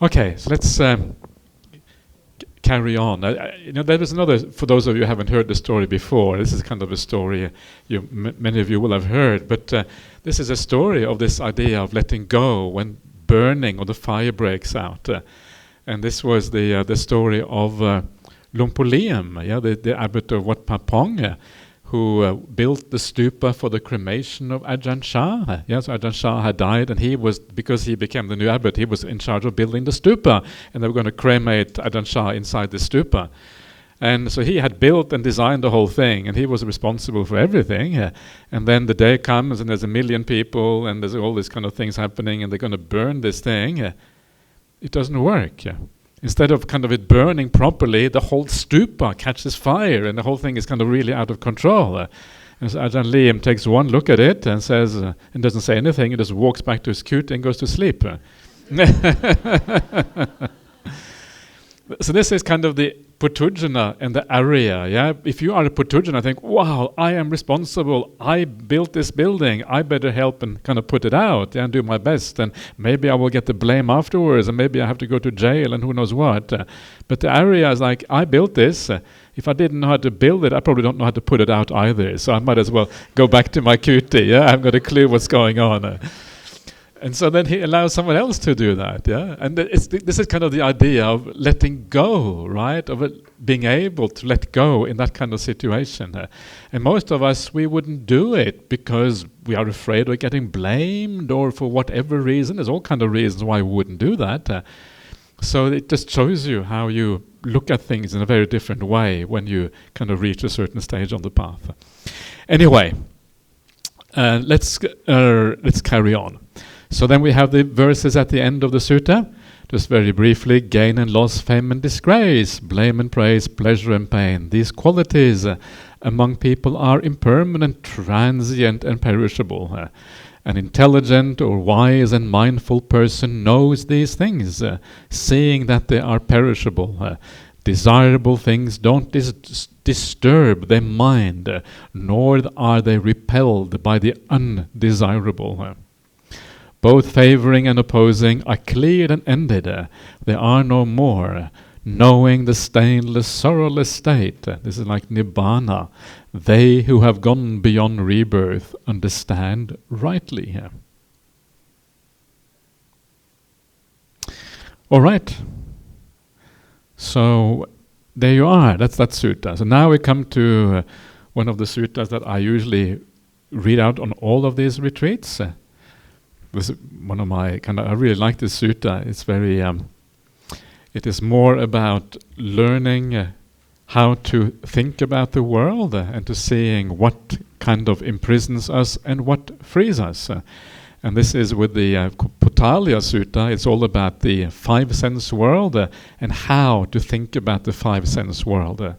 Okay, so let's carry on. There was another, for those of you who haven't heard the story before, this is kind of a story many of you will have heard, but this is a story of this idea of letting go when burning or the fire breaks out. And this was the story of Lumpolium, the abbot of Wat Pah Pong, who built the stupa for the cremation of Ajahn Chah. So Ajahn Chah had died, and because he became the new abbot, he was in charge of building the stupa, and they were going to cremate Ajahn Chah inside the stupa. And so he had built and designed the whole thing, and he was responsible for everything. And then the day comes, and there's 1 million people, and there's all these kind of things happening, and they're going to burn this thing. It doesn't work. Instead of kind of it burning properly, the whole stupa catches fire, and the whole thing is kind of really out of control. And so Ajahn Liam takes one look at it and says, and doesn't say anything, he just walks back to his cute and goes to sleep. So this is kind of the Putujana and the Arya. If you are a Putujana, think, wow, I am responsible. I built this building. I better help and kind of put it out and do my best. And maybe I will get the blame afterwards, and maybe I have to go to jail and who knows what. But the Arya is like, I built this. If I didn't know how to build it, I probably don't know how to put it out either. So I might as well go back to my cutie. I haven't got a clue what's going on. And so then he allows someone else to do that, And this is kind of the idea of letting go, right? Of being able to let go in that kind of situation. And most of us, we wouldn't do it because we are afraid of getting blamed, or for whatever reason. There's all kind of reasons why we wouldn't do that. So it just shows you how you look at things in a very different way when you kind of reach a certain stage on the path. Anyway, let's carry on. So then we have the verses at the end of the sutta. Just very briefly, gain and loss, fame and disgrace, blame and praise, pleasure and pain. These qualities among people are impermanent, transient and perishable. An intelligent or wise and mindful person knows these things, seeing that they are perishable. Desirable things don't disturb their mind, nor are they repelled by the undesirable. Both favoring and opposing are cleared and ended. They are no more. Knowing the stainless, sorrowless state. This is like Nibbana. They who have gone beyond rebirth understand rightly. All right. So there you are. That's that sutta. So now we come to one of the suttas that I usually read out on all of these retreats. This is one of my I really like this sutta. It's very, it is more about learning how to think about the world and to seeing what kind of imprisons us and what frees us. And this is with the Potaliyasutta. It's all about the five sense world and how to think about the five sense world.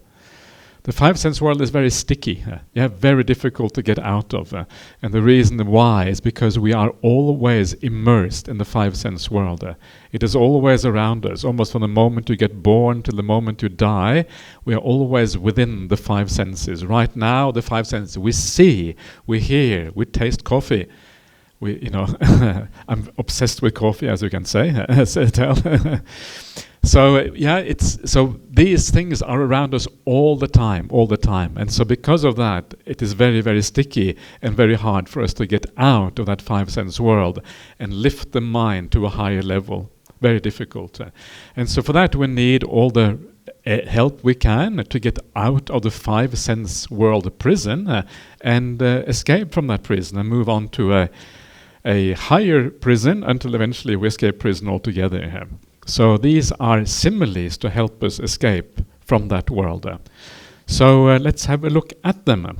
The five sense world is very sticky, very difficult to get out of. And the reason why is because we are always immersed in the five sense world. It is always around us, almost from the moment you get born till the moment you die. We are always within the five senses. Right now, the five senses, we see, we hear, we taste coffee. I'm obsessed with coffee, as you can say. So these things are around us all the time. And so because of that, it is very, very sticky and very hard for us to get out of that five sense world and lift the mind to a higher level. Very difficult. And so for that we need all the help we can to get out of the five sense world prison and escape from that prison and move on to a higher prison until eventually we escape prison altogether. So these are similes to help us escape from that world. So let's have a look at them.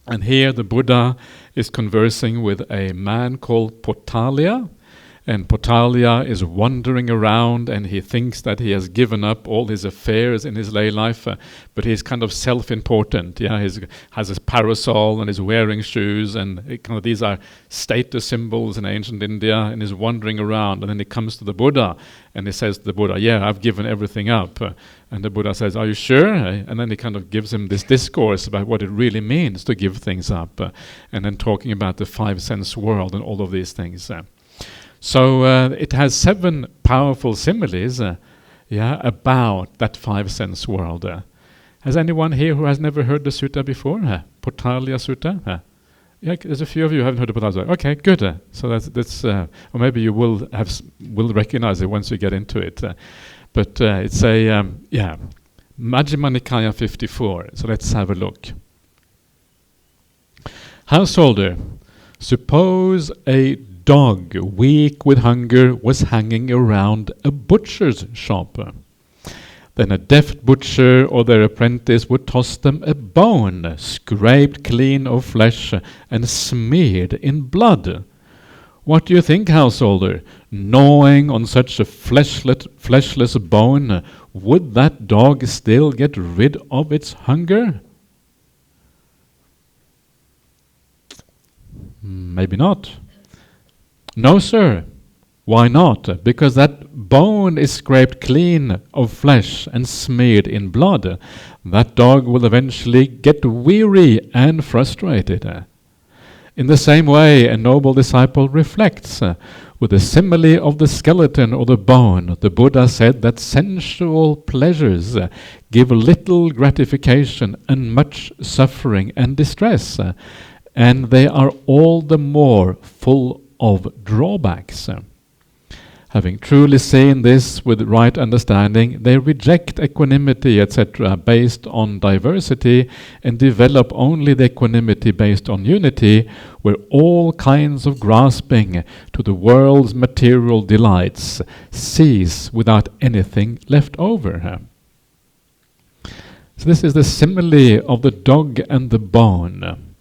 And here the Buddha is conversing with a man called Potaliya. And Potaliya is wandering around and he thinks that he has given up all his affairs in his lay life, but he's kind of self-important. He has his parasol and he's wearing shoes, and these are status symbols in ancient India, and he's wandering around. And then he comes to the Buddha and he says to the Buddha, I've given everything up. And the Buddha says, are you sure? And then he kind of gives him this discourse about what it really means to give things up, and then talking about the five sense world and all of these things. So it has 7 powerful similes about that 5 sense world. Has anyone here who has never heard the sutta before? Potaliyasutta? Yeah, there's a few of you who haven't heard of Potaliyasutta. Okay, good. So that's or maybe you will recognize it once you get into it. But it's a Majjhima Nikaya 54. So let's have a look. Householder, suppose a dog, weak with hunger, was hanging around a butcher's shop. Then a deft butcher or their apprentice would toss them a bone, scraped clean of flesh and smeared in blood. What do you think, householder? Gnawing on such a fleshless bone, would that dog still get rid of its hunger? Maybe not. No, sir. Why not? Because that bone is scraped clean of flesh and smeared in blood. That dog will eventually get weary and frustrated. In the same way, a noble disciple reflects. With the simile of the skeleton or the bone, the Buddha said that sensual pleasures give little gratification and much suffering and distress, and they are all the more full of drawbacks. Having truly seen this with right understanding, they reject equanimity, etc., based on diversity and develop only the equanimity based on unity, where all kinds of grasping to the world's material delights cease without anything left over. So this is the simile of the dog and the bone.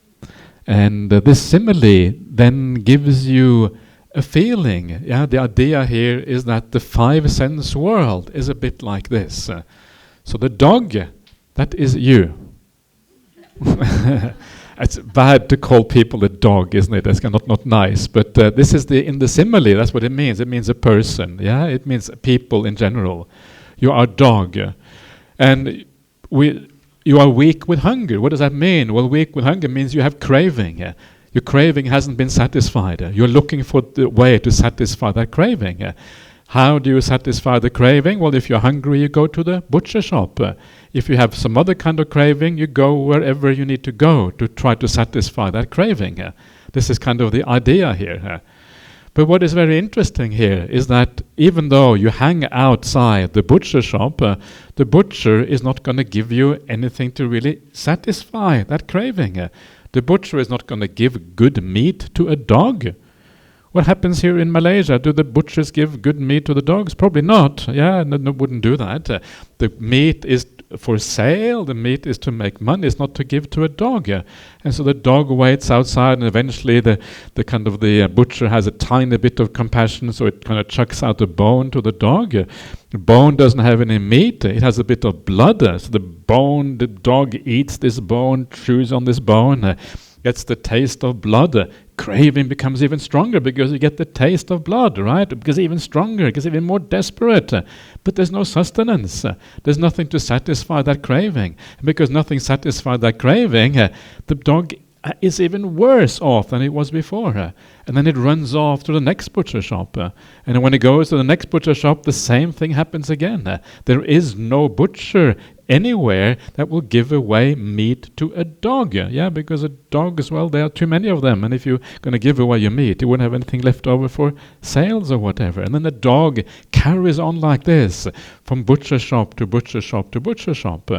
And this simile then gives you a feeling. The idea here is that the 5 sense world is a bit like this. So the dog, that is you. It's bad to call people a dog, isn't it? That's not nice. But this is in the simile, that's what it means. It means a person. It means people in general. You are a dog. And you are weak with hunger. What does that mean? Well, weak with hunger means you have craving. Your craving hasn't been satisfied. You're looking for the way to satisfy that craving. How do you satisfy the craving? Well, if you're hungry, you go to the butcher shop. If you have some other kind of craving, you go wherever you need to go to try to satisfy that craving. This is kind of the idea here. But what is very interesting here is that even though you hang outside the butcher shop, the butcher is not going to give you anything to really satisfy that craving. The butcher is not going to give good meat to a dog. What happens here in Malaysia? Do the butchers give good meat to the dogs? Probably not. No, wouldn't do that. The meat is for sale. The meat is to make money. It's not to give to a dog. And so the dog waits outside, and eventually the butcher has a tiny bit of compassion, so it kind of chucks out a bone to the dog. The bone doesn't have any meat. It has a bit of blood. So the dog eats this bone, chews on this bone, gets the taste of blood. Craving becomes even stronger because you get the taste of blood, right? It becomes even stronger, it gets even more desperate. But there's no sustenance. There's nothing to satisfy that craving. And because nothing satisfied that craving, the dog is even worse off than it was before. And then it runs off to the next butcher shop. And when it goes to the next butcher shop, the same thing happens again. There is no butcher anywhere that will give away meat to a dog. Because a dog as well, there are too many of them. And if you're going to give away your meat, you wouldn't have anything left over for sales or whatever. And then the dog carries on like this, from butcher shop to butcher shop to butcher shop.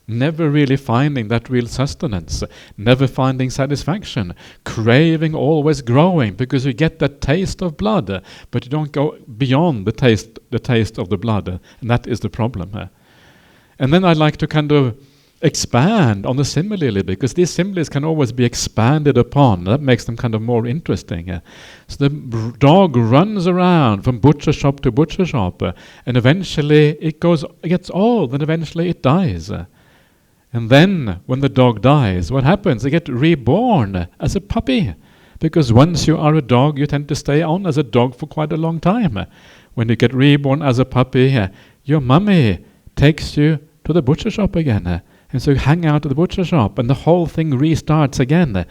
Never really finding that real sustenance, never finding satisfaction, craving always growing because you get that taste of blood, but you don't go beyond the taste of the blood, and that is the problem. And then I'd like to kind of expand on the simile a little bit, because these similes can always be expanded upon. That makes them kind of more interesting. So the dog runs around from butcher shop to butcher shop, and eventually it gets old, and eventually it dies. And then, when the dog dies, what happens? They get reborn as a puppy. Because once you are a dog, you tend to stay on as a dog for quite a long time. When you get reborn as a puppy, your mummy takes you to the butcher shop again. And so you hang out at the butcher shop, and the whole thing restarts again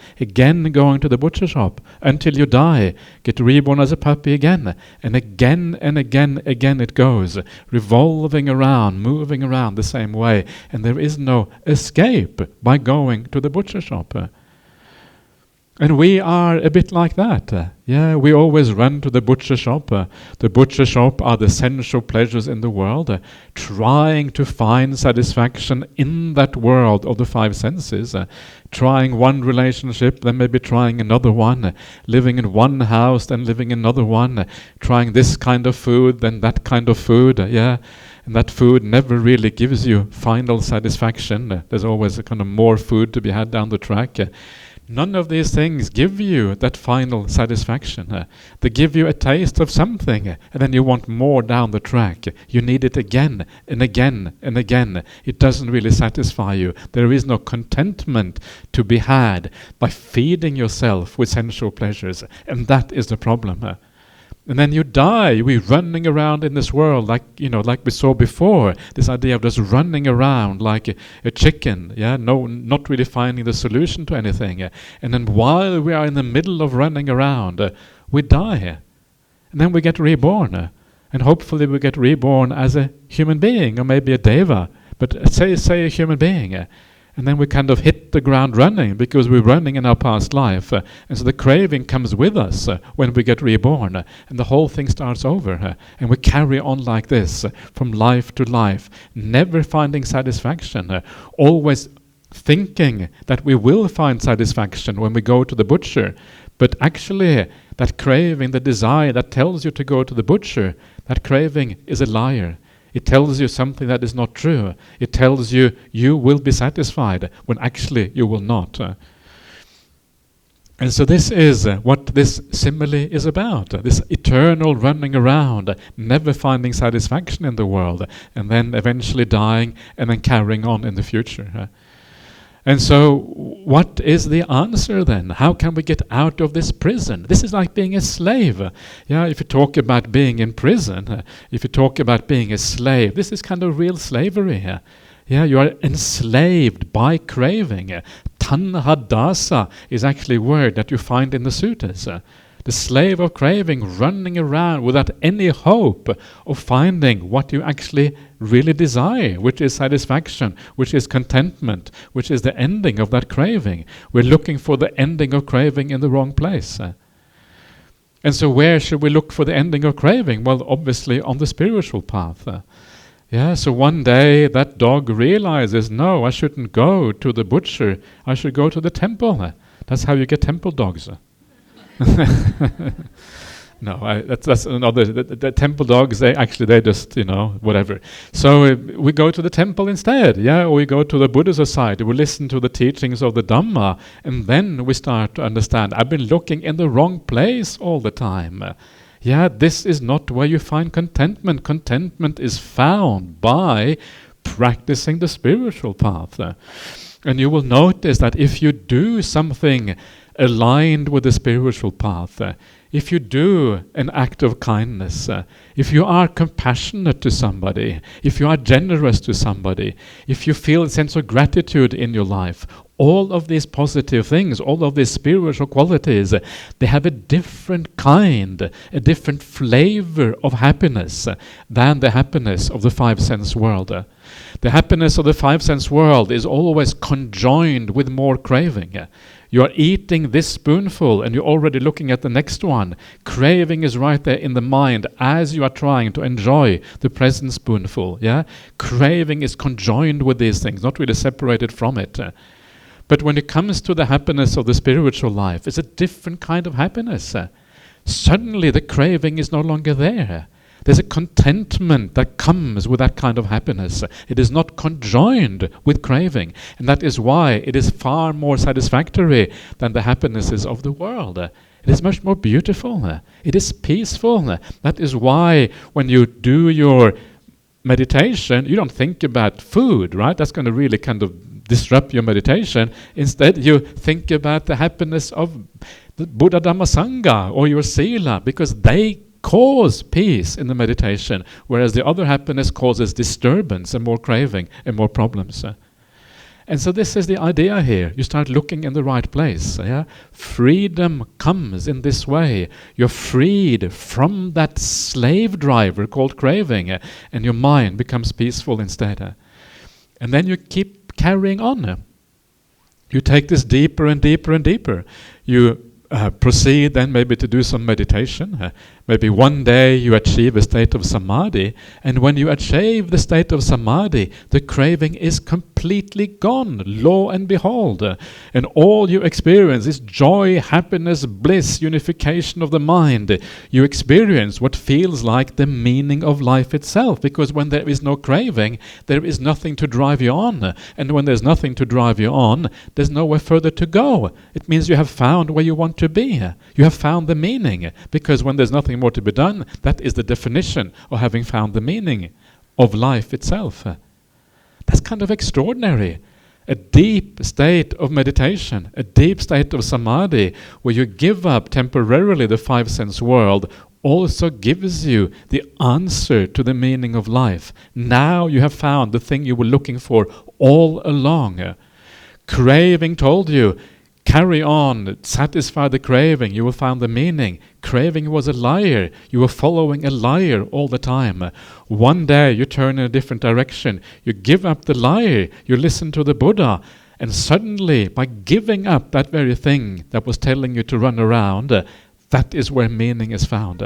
going to the butcher shop until you die, get reborn as a puppy again and again it goes, revolving around, moving around the same way, and there is no escape by going to the butcher shop. And we are a bit like that. We always run to the butcher shop. The butcher shop are the sensual pleasures in the world, trying to find satisfaction in that world of the five senses, trying one relationship, then maybe trying another one, living in one house, then living in another one, trying this kind of food, then that kind of food, and that food never really gives you final satisfaction. There's always a kind of more food to be had down the track. None of these things give you that final satisfaction. They give you a taste of something, and then you want more down the track. You need it again and again and again. It doesn't really satisfy you. There is no contentment to be had by feeding yourself with sensual pleasures, and that is the problem. And then you die. We're running around in this world like we saw before. This idea of just running around like a chicken, not really finding the solution to anything. And then while we are in the middle of running around, we die. And then we get reborn. And hopefully we get reborn as a human being, or maybe a deva. But say a human being. And then we kind of hit the ground running because we're running in our past life. And so the craving comes with us when we get reborn. And the whole thing starts over. And we carry on like this from life to life, never finding satisfaction, always thinking that we will find satisfaction when we go to the butcher. But actually, that craving, the desire that tells you to go to the butcher, that craving is a liar. It tells you something that is not true. It tells you you will be satisfied when actually you will not. And so this is what this simile is about. This eternal running around, never finding satisfaction in the world, and then eventually dying and then carrying on in the future. And so what is the answer then? How can we get out of this prison? This is like being a slave. If you talk about being in prison, if you talk about being a slave, this is kind of real slavery. You are enslaved by craving. Tanhadasa is actually a word that you find in the suttas. The slave of craving, running around without any hope of finding what you actually really desire, which is satisfaction, which is contentment, which is the ending of that craving. We're looking for the ending of craving in the wrong place. And so where should we look for the ending of craving? Well, obviously on the spiritual path. So one day that dog realizes, no, I shouldn't go to the butcher, I should go to the temple. That's how you get temple dogs. No, that's another. The temple dogs, they just, whatever. So we go to the temple instead, or we go to the Buddha society, we listen to the teachings of the Dhamma, and then we start to understand, I've been looking in the wrong place all the time. This is not where you find contentment. Contentment is found by practicing the spiritual path. And you will notice that if you do something aligned with the spiritual path, if you do an act of kindness, if you are compassionate to somebody, if you are generous to somebody, if you feel a sense of gratitude in your life, all of these positive things, all of these spiritual qualities, they have a different kind, a different flavor of happiness than the happiness of the five sense world. The happiness of the five sense world is always conjoined with more craving. You are eating this spoonful and you're already looking at the next one. Craving is right there in the mind as you are trying to enjoy the present spoonful. Craving is conjoined with these things, not really separated from it. But when it comes to the happiness of the spiritual life, it's a different kind of happiness. Suddenly the craving is no longer there. There's a contentment that comes with that kind of happiness. It is not conjoined with craving. And that is why it is far more satisfactory than the happinesses of the world. It is much more beautiful. It is peaceful. That is why when you do your meditation, you don't think about food, right? That's going to really kind of disrupt your meditation. Instead, you think about the happiness of the Buddha Dhamma Sangha or your Sila, because they cause peace in the meditation, whereas the other happiness causes disturbance and more craving and more problems. And so this is the idea here. You start looking in the right place. Yeah? Freedom comes in this way. You're freed from that slave driver called craving, and your mind becomes peaceful instead. And then you keep carrying on. You take this deeper and deeper and deeper. You proceed then maybe to do some meditation. Maybe one day you achieve a state of samadhi, and when you achieve the state of samadhi, the craving is completely gone, lo and behold. And all you experience is joy, happiness, bliss, unification of the mind. You experience what feels like the meaning of life itself, because when there is no craving, there is nothing to drive you on. And when there's nothing to drive you on, there's nowhere further to go. It means you have found where you want to be. You have found the meaning, because when there's nothing more to be done, that is the definition of having found the meaning of life itself. That's kind of extraordinary. A deep state of meditation, a deep state of samadhi, where you give up temporarily the five sense world, also gives you the answer to the meaning of life. Now you have found the thing you were looking for all along. Craving told you, carry on, satisfy the craving, you will find the meaning. Craving was a liar. You were following a liar all the time. One day you turn in a different direction. You give up the liar. You listen to the Buddha. And suddenly, by giving up that very thing that was telling you to run around, that is where meaning is found.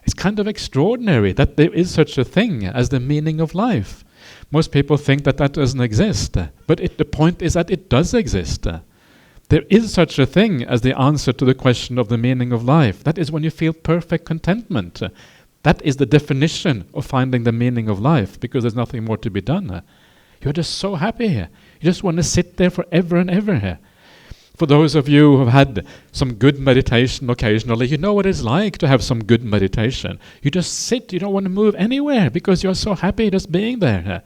It's kind of extraordinary that there is such a thing as the meaning of life. Most people think that that doesn't exist, but the point is that it does exist. There is such a thing as the answer to the question of the meaning of life. That is when you feel perfect contentment. That is the definition of finding the meaning of life, because there's nothing more to be done. You're just so happy here. You just want to sit there forever and ever here. For those of you who have had some good meditation occasionally, you know what it's like to have some good meditation. You just sit, you don't want to move anywhere because you're so happy just being there.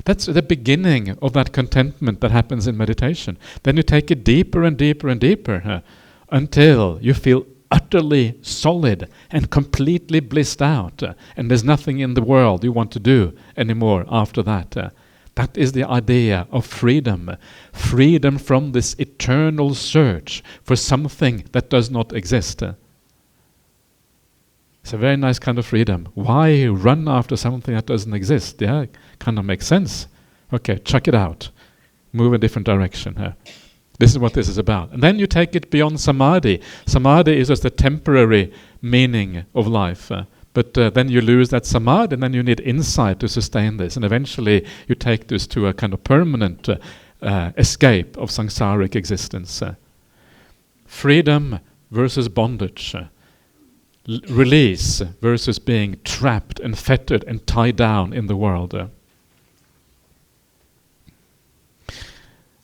That's the beginning of that contentment that happens in meditation. Then you take it deeper and deeper and deeper until you feel utterly solid and completely blissed out. And there's nothing in the world you want to do anymore after that. That is the idea of freedom. Freedom from this eternal search for something that does not exist. It's a very nice kind of freedom. Why run after something that doesn't exist? Yeah, kind of makes sense. Okay, check it out. Move a different direction. This is what this is about. And then you take it beyond samadhi. Samadhi is just a temporary meaning of life. But then you lose that samadhi, and then you need insight to sustain this. And eventually you take this to a kind of permanent escape of samsaric existence. Freedom versus bondage. Release versus being trapped and fettered and tied down in the world.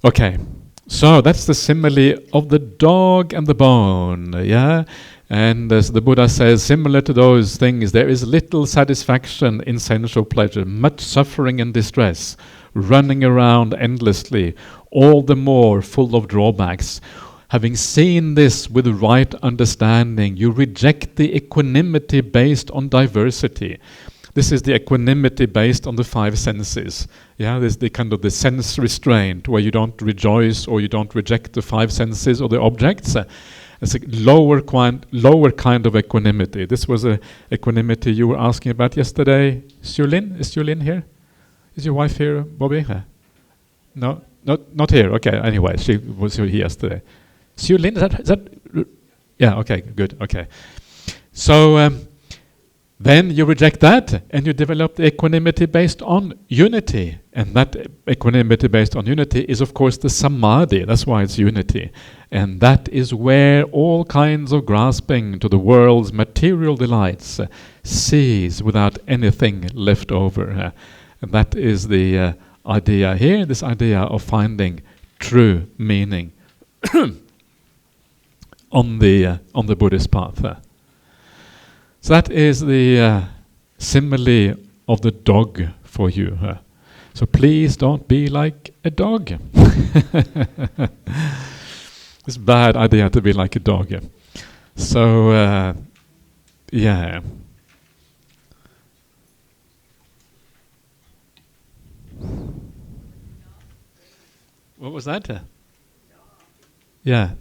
Okay, so that's the simile of the dog and the bone, yeah? And as the Buddha says, similar to those things, there is little satisfaction in sensual pleasure, much suffering and distress, running around endlessly, all the more full of drawbacks. Having seen this with right understanding, you reject the equanimity based on diversity. This is the equanimity based on the five senses. Yeah, there's the kind of the sense restraint where you don't rejoice or you don't reject the five senses or the objects. It's a lower kind of equanimity. This was a equanimity you were asking about yesterday. Is Julin here? Is your wife here, Bobby? No, not here. Okay, anyway, she was here yesterday. Julin, is that? Yeah, okay, good, okay. So then you reject that and you develop the equanimity based on unity. And that equanimity based on unity is, of course, the samadhi. That's why it's unity. And that is where all kinds of grasping to the world's material delights cease without anything left over. And that is the idea here, this idea of finding true meaning on the Buddhist path. So that is the simile of the dog for you. So please don't be like a dog. It's a bad idea to be like a dog. So, yeah. What was that? Yeah.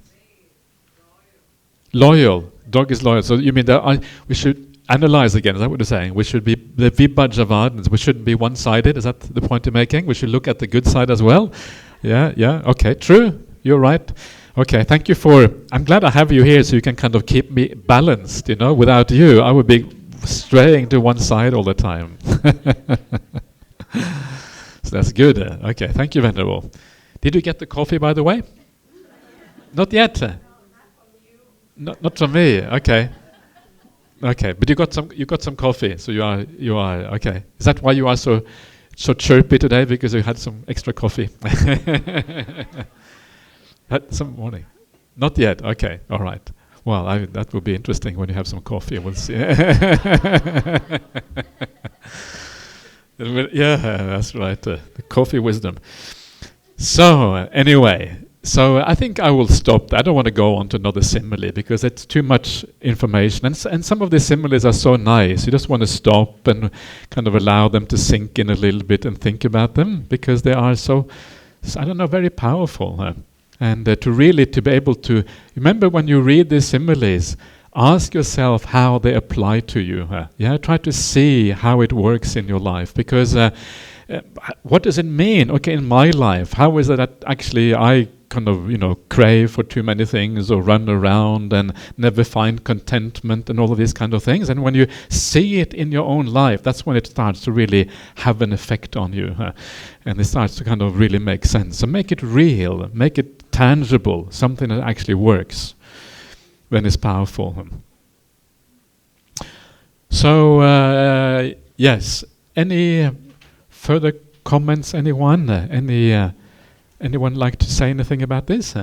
Loyal. Dog is loyal. So you mean that we should analyze again? Is that what you're saying? We should be the vibhajavadins. We shouldn't be one-sided. Is that the point you're making? We should look at the good side as well. Yeah. Okay. True. You're right. Okay. Thank you I'm glad I have you here, so you can kind of keep me balanced. Without you, I would be straying to one side all the time. So that's good. Okay. Thank you, Venerable. Did you get the coffee, by the way? Not yet. Not from me. Okay. Okay, but you got some coffee, so you are okay. Is that why you are so chirpy today, because you had some extra coffee? Had some morning. Not yet. Okay. All right. Well, that will be interesting when you have some coffee. We'll see. Yeah, that's right. The coffee wisdom. So anyway. So I think I will stop. I don't want to go on to another simile because it's too much information. And some of the similes are so nice. You just want to stop and kind of allow them to sink in a little bit and think about them because they are so I don't know, very powerful. And to be able to... Remember when you read these similes, ask yourself how they apply to you. Try to see how it works in your life because... what does it mean? Okay, in my life, how is it that actually I kind of, crave for too many things or run around and never find contentment and all of these kind of things? And when you see it in your own life, that's when it starts to really have an effect on you. And it starts to kind of really make sense. So make it real, make it tangible, something that actually works when it's powerful. So, yes, any... further comments, anyone? Anyone like to say anything about this?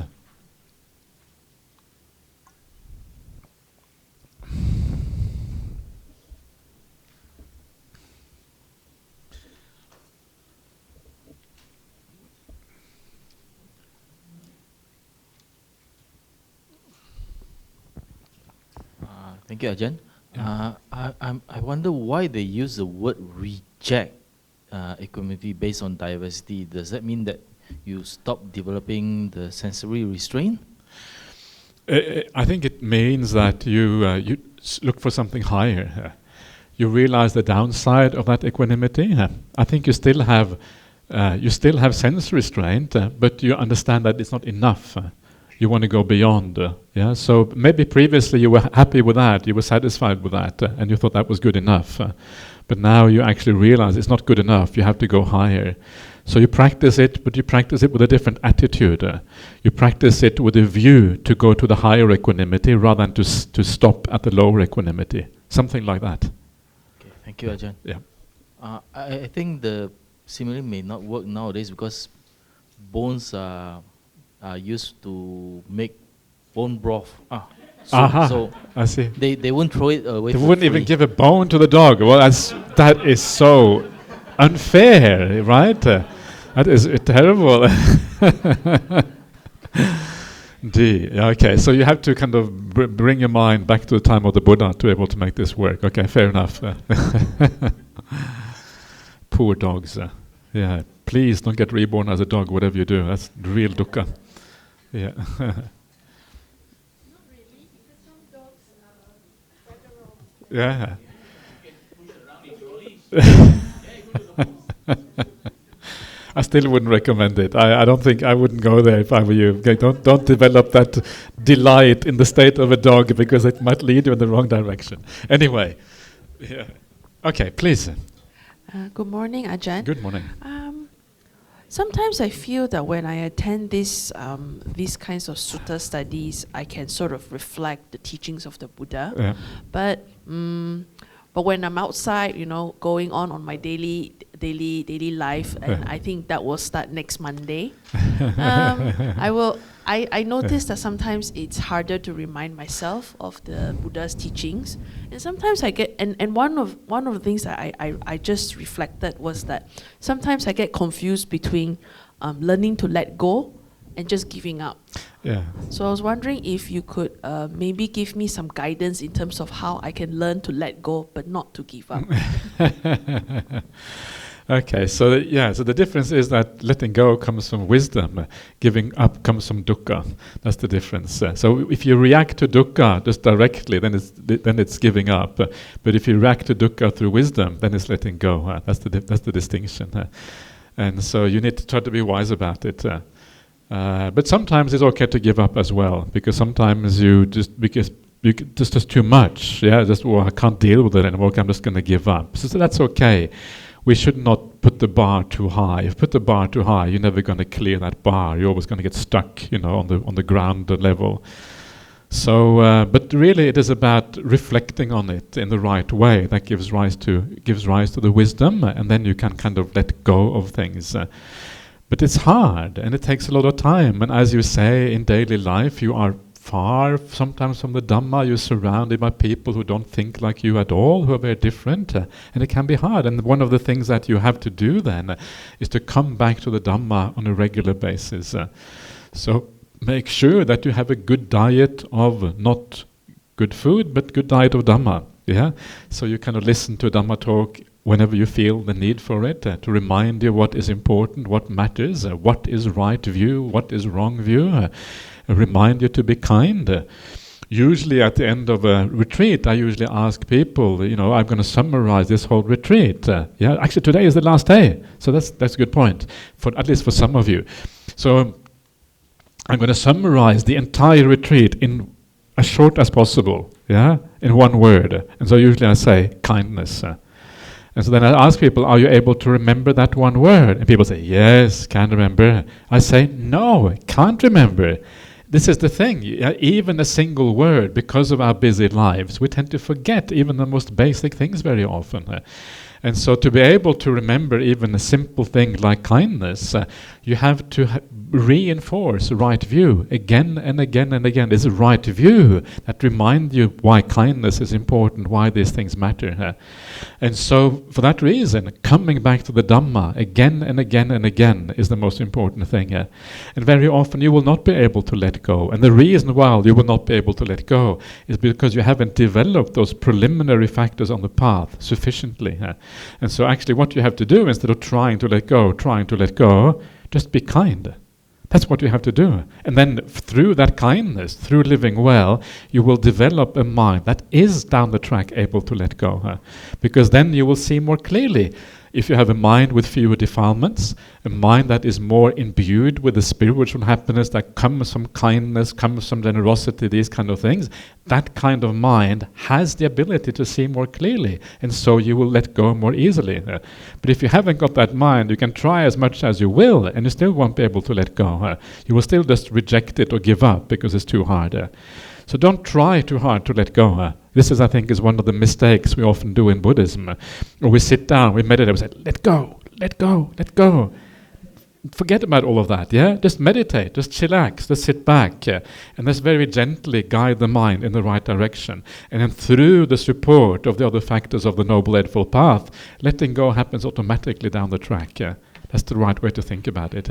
Thank you, Ajahn. I wonder why they use the word reject equanimity based on diversity. Does that mean that you stop developing the sensory restraint? I think it means that you look for something higher. You realize the downside of that equanimity. I think you still have sense restraint, but you understand that it's not enough. You want to go beyond. So maybe previously you were happy with that, you were satisfied with that, and you thought that was good enough. But now you actually realize it's not good enough, you have to go higher. So you practice it, but you practice it with a different attitude. You practice it with a view to go to the higher equanimity rather than to stop at the lower equanimity. Something like that. Okay, thank you, Ajahn. Yeah. I think the simile may not work nowadays because bones are used to make bone broth. So I see. They won't throw it away. They wouldn't even give a bone to the dog. Well, that is so unfair, right? That is terrible. Okay, so you have to kind of bring your mind back to the time of the Buddha to be able to make this work. Okay, fair enough. Poor dogs. Yeah, please don't get reborn as a dog, whatever you do. That's real dukkha. Yeah. Yeah. I still wouldn't recommend it. I don't think I wouldn't go there if I were you. Okay, don't develop that delight in the state of a dog because it might lead you in the wrong direction. Anyway, yeah. Okay, please. Good morning, Ajahn. Good morning. Sometimes I feel that when I attend these kinds of sutta studies, I can sort of reflect the teachings of the Buddha. Yeah. But when I'm outside, going on my daily life, and I think that will start next Monday. I notice that sometimes it's harder to remind myself of the Buddha's teachings, and sometimes I get and one of the things that I just reflected was that sometimes I get confused between learning to let go and just giving up. Yeah. So I was wondering if you could maybe give me some guidance in terms of how I can learn to let go but not to give up. Okay, so so the difference is that letting go comes from wisdom, giving up comes from dukkha. That's the difference. So if you react to dukkha just directly, then it's giving up. But if you react to dukkha through wisdom, then it's letting go. That's the distinction. And so you need to try to be wise about it. But sometimes it's okay to give up as well, because sometimes it's just too much. I can't deal with it anymore. I'm just going to give up. So that's okay. We should not put the bar too high. If you put the bar too high, you're never going to clear that bar. You're always going to get stuck, on the ground level. So, but really, it is about reflecting on it in the right way that gives rise to the wisdom, and then you can kind of let go of things. But it's hard, and it takes a lot of time. And as you say, in daily life, you are far sometimes from the Dhamma. You're surrounded by people who don't think like you at all, who are very different, and it can be hard. And one of the things that you have to do then is to come back to the Dhamma on a regular basis. So make sure that you have a good diet of not good food, but good diet of Dhamma. So you kind of listen to a Dhamma talk whenever you feel the need for it, to remind you what is important, what matters, what is right view, what is wrong view. Remind you to be kind. Usually at the end of a retreat, I usually ask people, I'm going to summarize this whole retreat. Actually today is the last day, so that's a good point, at least for some of you. So I'm going to summarize the entire retreat in as short as possible, in one word. And so usually I say kindness. And so then I ask people, are you able to remember that one word? And people say, yes, can remember. I say, no, can't remember. This is the thing, even a single word, because of our busy lives, we tend to forget even the most basic things very often. And so to be able to remember even a simple thing like kindness, you have to reinforce right view again and again and again. It's a right view that reminds you why kindness is important, why these things matter. And so for that reason, coming back to the Dhamma again and again and again is the most important thing. And very often you will not be able to let go. And the reason why you will not be able to let go is because you haven't developed those preliminary factors on the path sufficiently. And so actually what you have to do, instead of trying to let go, just be kind. That's what you have to do. And then through that kindness, through living well, you will develop a mind that is down the track able to let go. Because then you will see more clearly. If you have a mind with fewer defilements, a mind that is more imbued with the spiritual happiness that comes from kindness, comes from generosity, these kind of things, that kind of mind has the ability to see more clearly, and so you will let go more easily. But if you haven't got that mind, you can try as much as you will, and you still won't be able to let go. You will still just reject it or give up because it's too hard. So don't try too hard to let go. This is, I think, is one of the mistakes we often do in Buddhism. Or we sit down, we meditate, we say, let go, let go, let go. Forget about all of that, Just meditate, just chillax, just sit back, and just very gently guide the mind in the right direction. And then through the support of the other factors of the Noble Eightfold Path, letting go happens automatically down the track. That's the right way to think about it.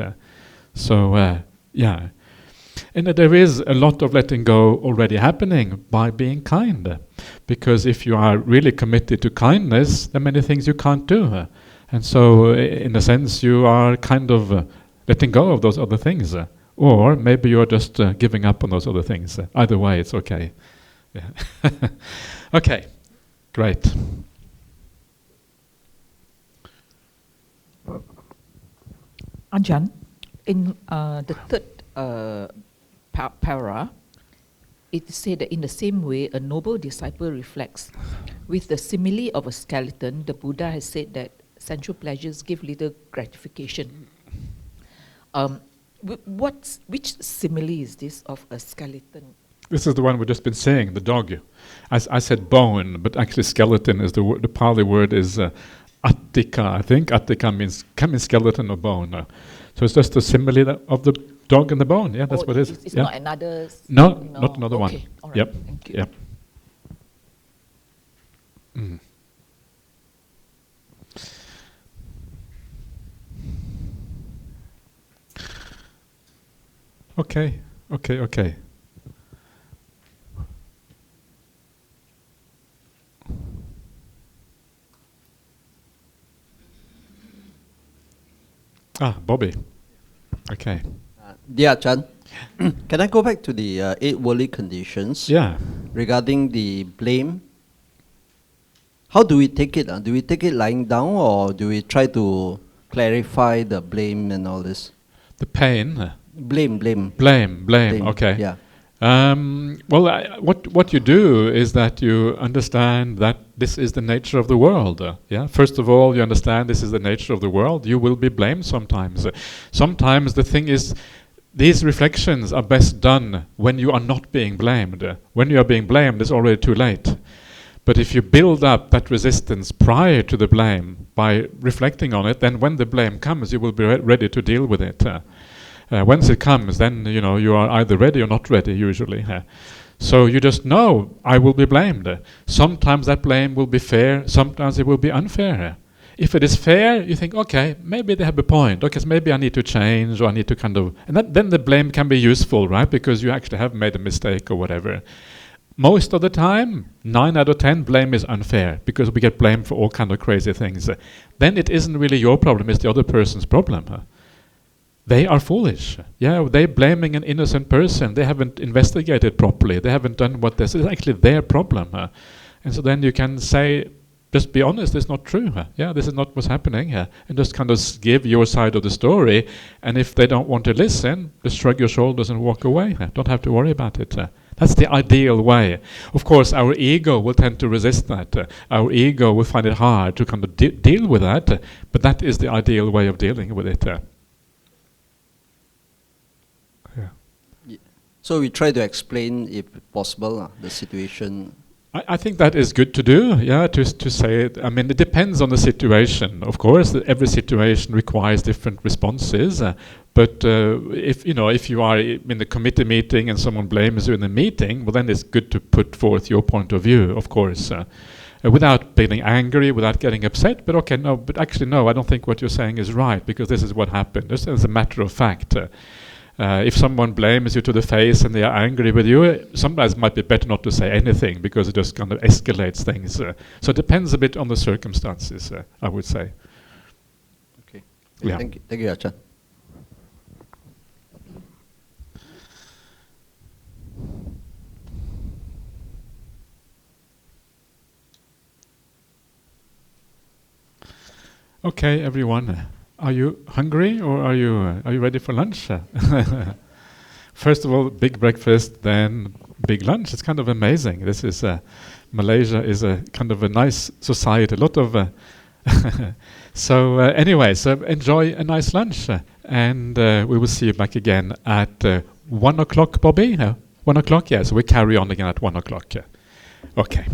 And there is a lot of letting go already happening by being kind. Because if you are really committed to kindness, there are many things you can't do. And so, in a sense, you are kind of letting go of those other things. Or maybe you're just giving up on those other things. Either way, it's okay. Okay, great. Ajahn, in the third para, it is said that in the same way, a noble disciple reflects. With the simile of a skeleton, the Buddha has said that sensual pleasures give little gratification. Which simile is this of a skeleton? This is the one we've just been saying, the dog. I said bone, but actually skeleton is the Pali word is attika, I think. Attika can mean skeleton or bone. So it's just a simile of the dog and the bone. Yeah, that's what it is. It's not another... No, not another one. All right. Yep. Thank you. Yep. Mm. Okay. Bobby. Okay. Dear Ajahn, can I go back to the 8 worldly conditions? Yeah. Regarding the blame? How do we take it? Do we take it lying down, or do we try to clarify the blame and all this? The pain. Blame. Blame. Okay. Yeah. Well, what you do is that you understand that this is the nature of the world. Yeah. First of all, you understand this is the nature of the world. You will be blamed sometimes. Sometimes the thing is, these reflections are best done when you are not being blamed. When you are being blamed, it's already too late. But if you build up that resistance prior to the blame by reflecting on it, then when the blame comes, you will be ready to deal with it. Once it comes, then you are either ready or not ready, usually. So you just know, I will be blamed. Sometimes that blame will be fair, sometimes it will be unfair. If it is fair, you think, okay, maybe they have a point. Okay, so maybe I need to change, or I need to then the blame can be useful, right? Because you actually have made a mistake or whatever. Most of the time, 9 out of 10, blame is unfair, because we get blamed for all kind of crazy things. Then it isn't really your problem, it's the other person's problem. They are foolish. Yeah, they're blaming an innocent person. They haven't investigated properly. They haven't done what this is actually their problem. And so then you can say, just be honest, it's not true. Yeah, this is not what's happening. And just kind of give your side of the story. And if they don't want to listen, just shrug your shoulders and walk away. Don't have to worry about it. That's the ideal way. Of course, our ego will tend to resist that. Our ego will find it hard to kind of deal with that. But that is the ideal way of dealing with it. So we try to explain, if possible, the situation. I think that is good to do, yeah, to say it. I mean, it depends on the situation. Of course, every situation requires different responses. But if you are in the committee meeting and someone blames you in the meeting, well, then it's good to put forth your point of view, of course, without being angry, without getting upset. But okay, no, but actually, no, I don't think what you're saying is right, because this is what happened. Just as a matter of fact. If someone blames you to the face and they are angry with you, sometimes it might be better not to say anything, because it just kind of escalates things. So it depends a bit on the circumstances, I would say. Okay. Yeah. Thank you, Ajahn. Okay, everyone. Are you hungry, or are you ready for lunch? First of all, big breakfast, then big lunch. It's kind of amazing. This is Malaysia is a kind of a nice society. A lot of so anyway, so enjoy a nice lunch, and we will see you back again at 1 o'clock, Bobby. 1 o'clock, yeah. So we carry on again at 1 o'clock. Yeah. Okay.